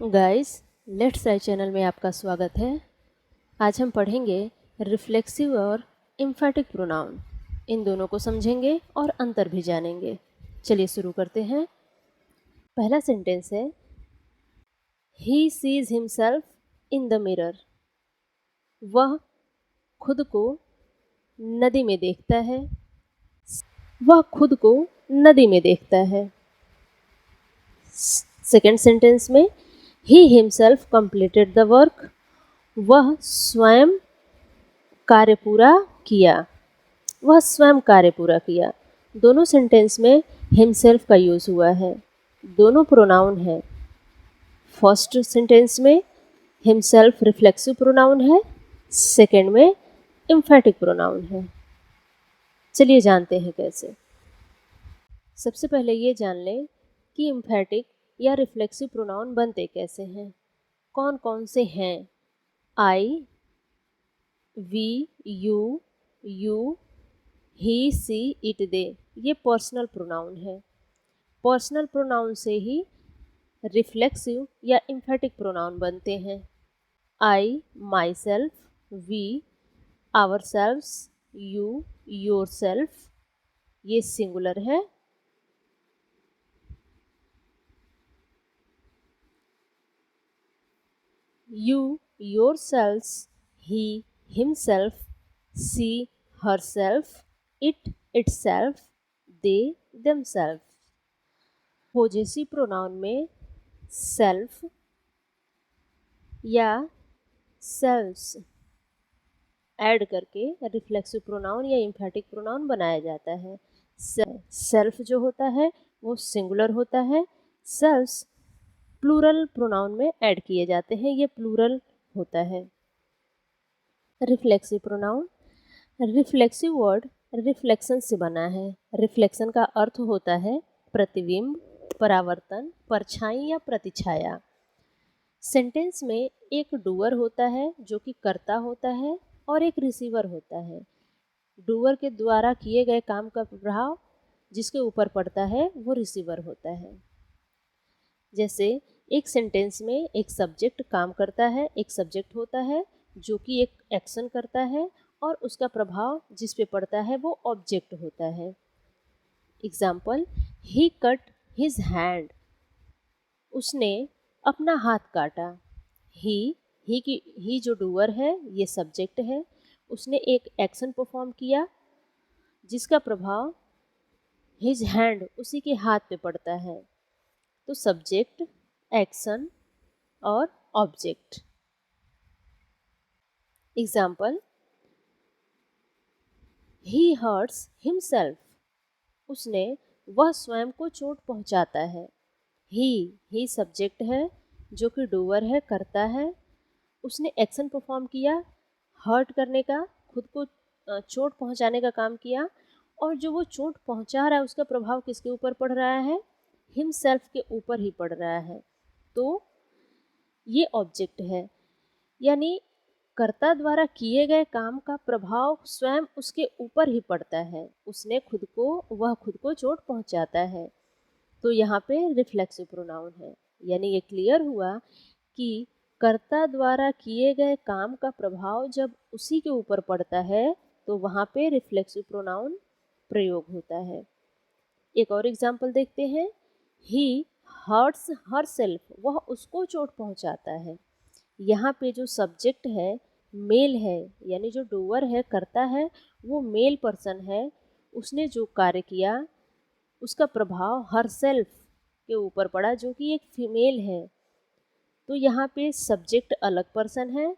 Guys, let's write channel में आपका स्वागत है। आज हम पढ़ेंगे रिफ्लेक्सिव और एम्फैटिक प्रोनाउन। इन दोनों को समझेंगे और अंतर भी जानेंगे। चलिए शुरू करते हैं। पहला सेंटेंस है, he sees himself in the mirror. वह खुद को नदी में देखता है। वह खुद को नदी में देखता है। सेकेंड सेंटेंस में, he himself completed the work. वह स्वयं कार्य पूरा किया। वह स्वयं कार्य पूरा किया। दोनों सेंटेंस में हिमसेल्फ का यूज़ हुआ है। दोनों प्रोनाउन है। फर्स्ट सेंटेंस में हिमसेल्फ रिफ्लेक्सिव प्रोनाउन है, सेकेंड में एम्फैटिक प्रोनाउन है। चलिए जानते हैं कैसे। सबसे पहले ये जान लें कि एम्फैटिक या रिफ्लेक्सिव प्रोनाउन बनते कैसे हैं। कौन कौन से हैं? I, we, you, he, she, it, they, ये पर्सनल प्रोनाउन है। पर्सनल प्रोनाउन से ही रिफ्लेक्सिव या एम्फैटिक प्रोनाउन बनते हैं। I, myself, we, ourselves, you, yourself, ये सिंगुलर है। You, yourselves, he, himself, she, herself, it, itself, they, themself. Possessive pronoun में सेल्फ या सेल्व्स ऐड करके रिफ्लेक्सिव प्रोनाउन या emphatic pronoun बनाया जाता है। सेल्फ जो होता है वो सिंगुलर होता है। सेल्व्स प्लूरल प्रोनाउन में ऐड किए जाते हैं, ये प्लूरल होता है। Reflexive pronoun, reflexive word reflection से बना है। रिफ्लेक्शन का अर्थ होता है प्रतिबिंब, परावर्तन, परछाई या प्रतिछाया। सेंटेंस में एक डूअर होता है जो कि कर्ता होता है और एक रिसीवर होता है। डूअर के द्वारा किए गए काम का प्रभाव जिसके ऊपर पड़ता है वो रिसीवर होता है। जैसे एक सेंटेंस में एक सब्जेक्ट काम करता है, एक सब्जेक्ट होता है जो कि एक एक्शन करता है और उसका प्रभाव जिस पे पड़ता है वो ऑब्जेक्ट होता है। एग्जाम्पल, ही कट हिज हैंड, उसने अपना हाथ काटा। ही जो डूअर है ये सब्जेक्ट है, उसने एक एक्शन परफॉर्म किया जिसका प्रभाव हिज हैंड उसी के हाथ पे पड़ता है। तो सब्जेक्ट, एक्शन और ऑब्जेक्ट। एग्जाम्पल, ही हर्ट्स हिमसेल्फ, उसने वह स्वयं को चोट पहुंचाता है। ही सब्जेक्ट है जो कि डूअर है, करता है, उसने एक्शन परफॉर्म किया, हर्ट करने का, खुद को चोट पहुंचाने का काम किया, और जो वो चोट पहुंचा रहा है उसका प्रभाव किसके ऊपर पड़ रहा है? हिमसेल्फ के ऊपर ही पड़ रहा है। तो ये ऑब्जेक्ट है, यानी कर्ता द्वारा किए गए काम का प्रभाव स्वयं उसके ऊपर ही पड़ता है। वह खुद को चोट पहुंचाता है। तो यहाँ पे रिफ्लेक्सिव प्रोनाउन है। यानी ये क्लियर हुआ कि कर्ता द्वारा किए गए काम का प्रभाव जब उसी के ऊपर पड़ता है तो वहाँ पे रिफ्लेक्सिव प्रोनाउन प्रयोग होता है। एक और एग्जाम्पल देखते हैं, ही हर्ट्स हर सेल्फ, वह उसको चोट पहुंचाता है। यहाँ पे जो सब्जेक्ट है मेल है, यानी जो डूअर है, करता है, वो मेल पर्सन है। उसने जो कार्य किया उसका प्रभाव हर सेल्फ के ऊपर पड़ा जो कि एक फीमेल है। तो यहाँ पे सब्जेक्ट अलग पर्सन है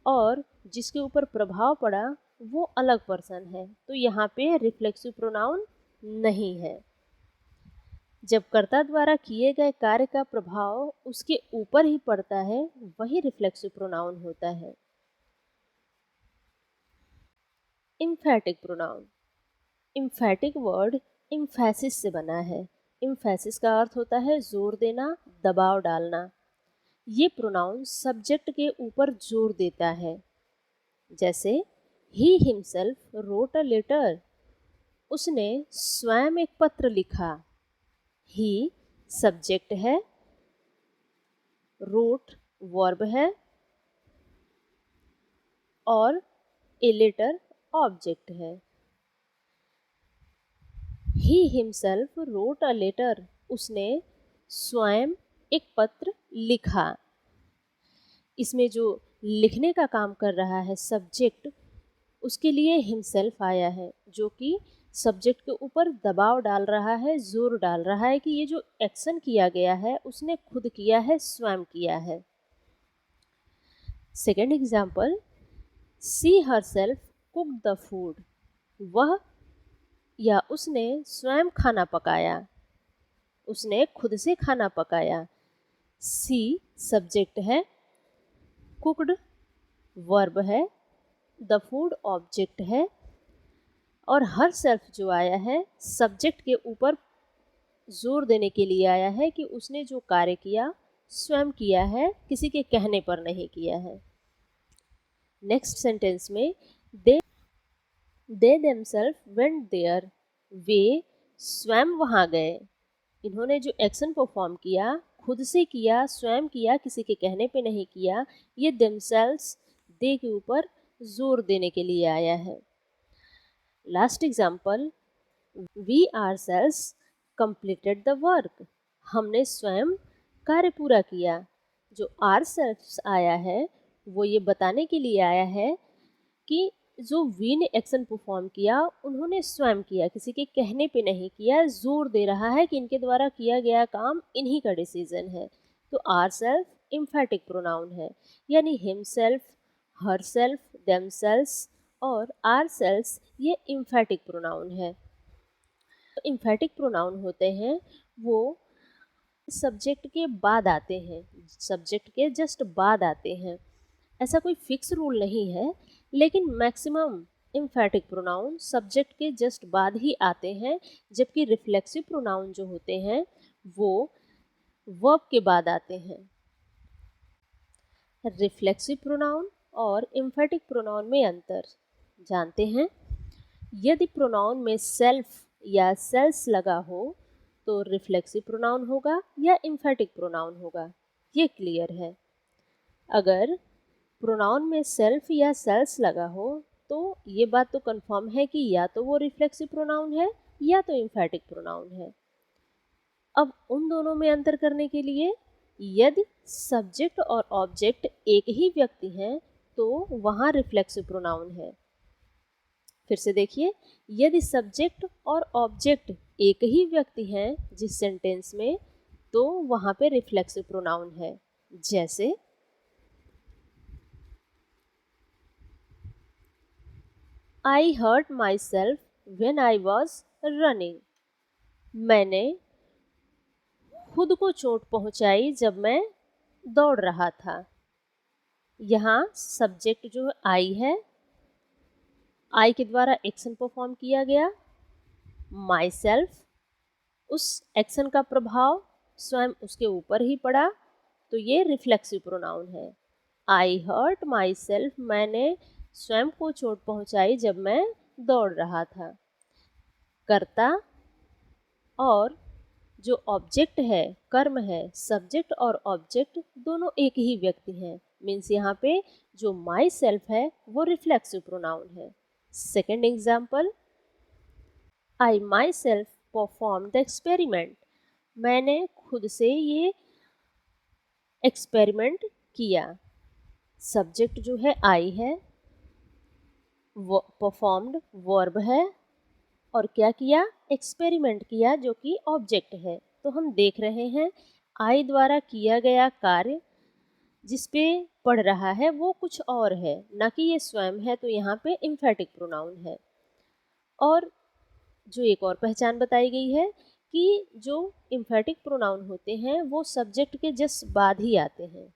और जिसके ऊपर प्रभाव पड़ा वो अलग पर्सन है। तो यहाँ पे रिफ्लेक्सिव प्रोनाउन नहीं है। जब कर्ता द्वारा किए गए कार्य का प्रभाव उसके ऊपर ही पड़ता है वही रिफ्लेक्सिव प्रोनाउन होता है। एम्फैटिक प्रोनाउन, एम्फैटिक वर्ड एम्फैसिस से बना है। एम्फैसिस का अर्थ होता है जोर देना, दबाव डालना। ये प्रोनाउन सब्जेक्ट के ऊपर जोर देता है। जैसे, he himself wrote a letter, उसने स्वयं एक पत्र लिखा। ही सब्जेक्ट है, रूट वर्ब है और ए लेटर ऑब्जेक्ट है। He himself wrote a letter, उसने स्वयं एक पत्र लिखा। इसमें जो लिखने का काम कर रहा है सब्जेक्ट, उसके लिए हिमसेल्फ आया है, जो कि सब्जेक्ट के ऊपर दबाव डाल रहा है, जोर डाल रहा है कि ये जो एक्शन किया गया है उसने खुद किया है, स्वयं किया है। Second example, she herself cook the food, वह या उसने स्वयं खाना पकाया, उसने खुद से खाना पकाया। सी सब्जेक्ट है, कुकड वर्ब है, द फूड ऑब्जेक्ट है और हर सेल्फ जो आया है सब्जेक्ट के ऊपर जोर देने के लिए आया है कि उसने जो कार्य किया स्वयं किया है, किसी के कहने पर नहीं किया है। नेक्स्ट सेंटेंस में दे देमसेल्फ वेंट देयर, वे स्वयं वहाँ गए। इन्होंने जो एक्शन परफॉर्म किया खुद से किया, स्वयं किया, किसी के कहने पे नहीं किया। ये देमसेल्व्स दे के ऊपर जोर देने के लिए आया है। Last example, we ourselves completed the work, हमने स्वयं कार्य पूरा किया। जो आरसेल्व्स आया है वो ये बताने के लिए आया है कि जो वी ने एक्शन परफॉर्म किया उन्होंने स्वयं किया, किसी के कहने पे नहीं किया। जोर दे रहा है कि इनके द्वारा किया गया काम इन्हीं का डिसीजन है। तो आर सेल्फ इम्फेटिक प्रोनाउन है, यानी हिमसेल्फ, हर सेल्फ, देमसेल्व्स और आर सेल्स ये इम्फेटिक प्रोनाउन है। तो इम्फेटिक प्रोनाउन होते हैं वो सब्जेक्ट के बाद आते हैं, सब्जेक्ट के जस्ट बाद आते हैं। ऐसा कोई फिक्स रूल नहीं है, लेकिन मैक्सिमम इम्फेटिक प्रोनाउन सब्जेक्ट के जस्ट बाद ही आते हैं, जबकि रिफ्लेक्सिव प्रोनाउन जो होते हैं वो वर्ब के बाद आते हैं। रिफ्लेक्सिव प्रोनाउन और इम्फेटिक प्रोनाउन में अंतर जानते हैं। यदि प्रोनाउन में सेल्फ या सेल्स लगा हो तो रिफ्लेक्सिव प्रोनाउन होगा या इम्फेटिक प्रोनाउन होगा, ये क्लियर है। अगर प्रोनाउन में सेल्फ या सेल्स लगा हो तो ये बात तो कंफर्म है कि या तो वो रिफ्लेक्सिव प्रोनाउन है या तो इम्फेटिक प्रोनाउन है। अब उन दोनों में अंतर करने के लिए, यदि सब्जेक्ट और ऑब्जेक्ट एक ही व्यक्ति हैं तो वहाँ रिफ्लेक्सिव प्रोनाउन है। फिर से देखिए, यदि सब्जेक्ट और ऑब्जेक्ट एक ही व्यक्ति हैं जिस सेंटेंस में, तो वहाँ पे रिफ्लेक्सिव प्रोनाउन है। जैसे I hurt myself when I was running, मैंने खुद को चोट पहुंचाई जब मैं दौड़ रहा था। यहाँ सब्जेक्ट जो आई है, आई के द्वारा एक्शन परफॉर्म किया गया। माई सेल्फ, उस एक्शन का प्रभाव स्वयं उसके ऊपर ही पड़ा, तो ये रिफ्लेक्सिव प्रोनाउन है। आई हर्ट माई सेल्फ, मैंने स्वयं को चोट पहुंचाई जब मैं दौड़ रहा था। कर्ता और जो ऑब्जेक्ट है, कर्म है, सब्जेक्ट और ऑब्जेक्ट दोनों एक ही व्यक्ति हैं। मीन्स यहाँ पे जो माई सेल्फ है वो रिफ्लेक्सिव प्रोनाउन है। Second example, I my self perform the experiment, मैंने खुद से ये एक्सपेरिमेंट किया। सब्जेक्ट जो है आई है, वो परफॉर्म्ड वर्ब है और क्या किया, एक्सपेरिमेंट किया, जो कि ऑब्जेक्ट है। तो हम देख रहे हैं आई द्वारा किया गया कार्य जिस पे पढ़ रहा है वो कुछ और है, ना कि ये स्वयं है, तो यहाँ पे इम्फेटिक प्रोनाउन है। और जो एक और पहचान बताई गई है कि जो इम्फेटिक प्रोनाउन होते हैं वो सब्जेक्ट के जस्ट बाद ही आते हैं।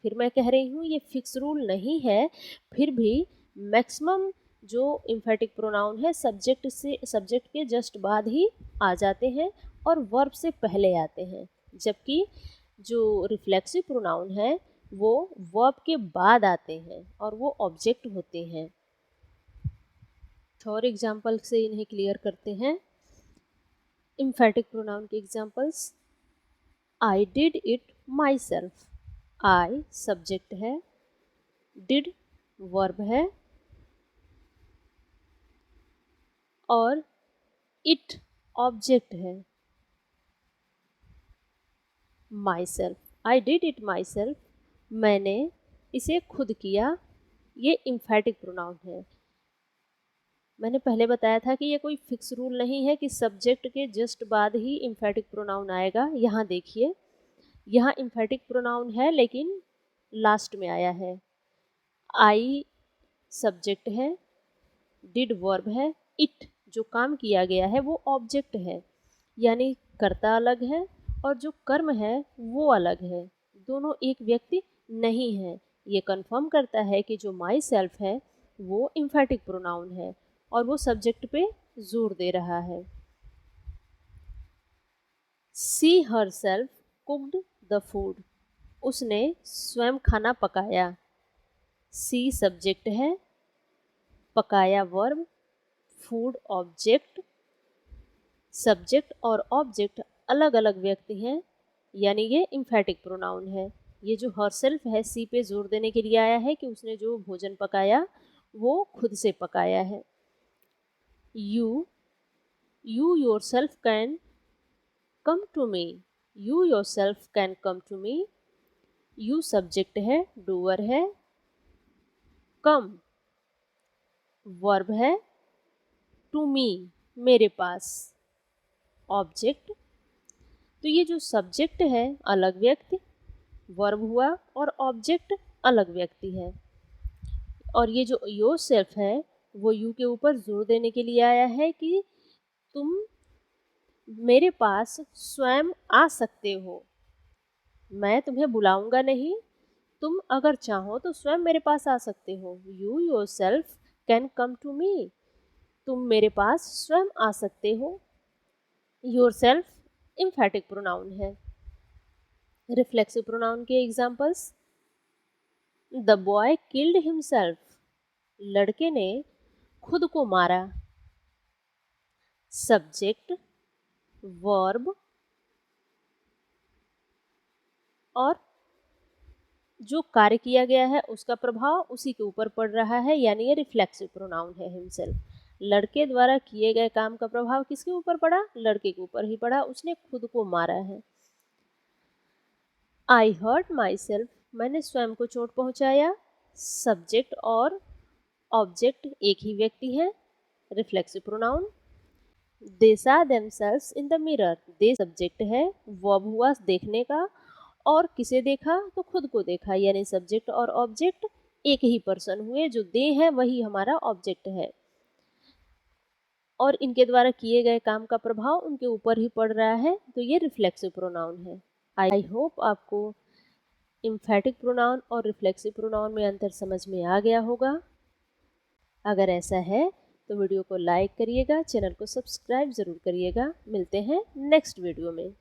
फिर मैं कह रही हूँ ये फिक्स रूल नहीं है, फिर भी मैक्सिमम जो इम्फेटिक प्रोनाउन है सब्जेक्ट के जस्ट बाद ही आ जाते हैं और वर्ब से पहले आते हैं, जबकि जो रिफ्लेक्सिव प्रोनाउन है वो वर्ब के बाद आते हैं और वो ऑब्जेक्ट होते हैं। और एग्जाम्पल से इन्हें क्लियर करते हैं। इम्फेटिक प्रोनाउन के examples, I did it my self, I subject है, डिड वर्ब है और इट ऑब्जेक्ट है। My self, I did it my self, मैंने इसे खुद किया, ये इम्फैटिक प्रोनाउन है। मैंने पहले बताया था कि ये कोई फिक्स रूल नहीं है कि सब्जेक्ट के जस्ट बाद ही इम्फैटिक प्रोनाउन आएगा। यहाँ देखिए, यहाँ इम्फैटिक प्रोनाउन है लेकिन लास्ट में आया है। आई सब्जेक्ट है, डिड वर्ब है, इट जो काम किया गया है वो ऑब्जेक्ट है, यानी कर्ता अलग है और जो कर्म है वो अलग है, दोनों एक व्यक्ति नहीं है। ये कंफर्म करता है कि जो माई सेल्फ है वो इम्फैटिक प्रोनाउन है और वो सब्जेक्ट पे जोर दे रहा है। She herself cooked the food, उसने स्वयं खाना पकाया। सी सब्जेक्ट है, पकाया वर्ब, फूड ऑब्जेक्ट। सब्जेक्ट और ऑब्जेक्ट अलग अलग व्यक्ति हैं, यानी ये इम्फैटिक प्रोनाउन है। ये जो हरसेल्फ है सी पे जोर देने के लिए आया है कि उसने जो भोजन पकाया वो खुद से पकाया है। You yourself can come to me, you yourself can come to me. You subject है, डूअर है, कम वर्ब है, टू मी मेरे पास ऑब्जेक्ट। तो ये जो सब्जेक्ट है अलग व्यक्ति, वर्ब हुआ और ऑब्जेक्ट अलग व्यक्ति है। और ये जो योर सेल्फ है वो यू के ऊपर जोर देने के लिए आया है कि तुम मेरे पास स्वयं आ सकते हो, मैं तुम्हें बुलाऊंगा नहीं, तुम अगर चाहो तो स्वयं मेरे पास आ सकते हो। You yourself can come to me, तुम मेरे पास स्वयं आ सकते हो। योर सेल्फ इम्फैटिक प्रोनाउन है। रिफ्लेक्सिव प्रोनाउन के examples, the boy killed himself, लड़के ने खुद को मारा। सब्जेक्ट, वर्ब और जो कार्य किया गया है उसका प्रभाव उसी के ऊपर पड़ रहा है, यानी ये रिफ्लेक्सिव प्रोनाउन है हिमसेल्फ। लड़के द्वारा किए गए काम का प्रभाव किसके ऊपर पड़ा? लड़के के ऊपर ही पड़ा, उसने खुद को मारा है। आई हर्ट माई सेल्फ, मैंने स्वयं को चोट पहुंचाया। सब्जेक्ट और ऑब्जेक्ट एक ही व्यक्ति है, reflexive pronoun. They saw themselves in the mirror, they subject है, वर्ब हुआ देखने का, और किसे देखा? तो खुद को देखा, यानी सब्जेक्ट और ऑब्जेक्ट एक ही पर्सन हुए, जो दे है वही हमारा ऑब्जेक्ट है और इनके द्वारा किए गए काम का प्रभाव उनके ऊपर ही पड़ रहा है, तो ये रिफ्लेक्सिव प्रोनाउन है। आई होप आपको इम्फैटिक प्रोनाउन और रिफ्लेक्सिव प्रोनाउन में अंतर समझ में आ गया होगा। अगर ऐसा है तो वीडियो को लाइक करिएगा, चैनल को सब्सक्राइब ज़रूर करिएगा। मिलते हैं नेक्स्ट वीडियो में।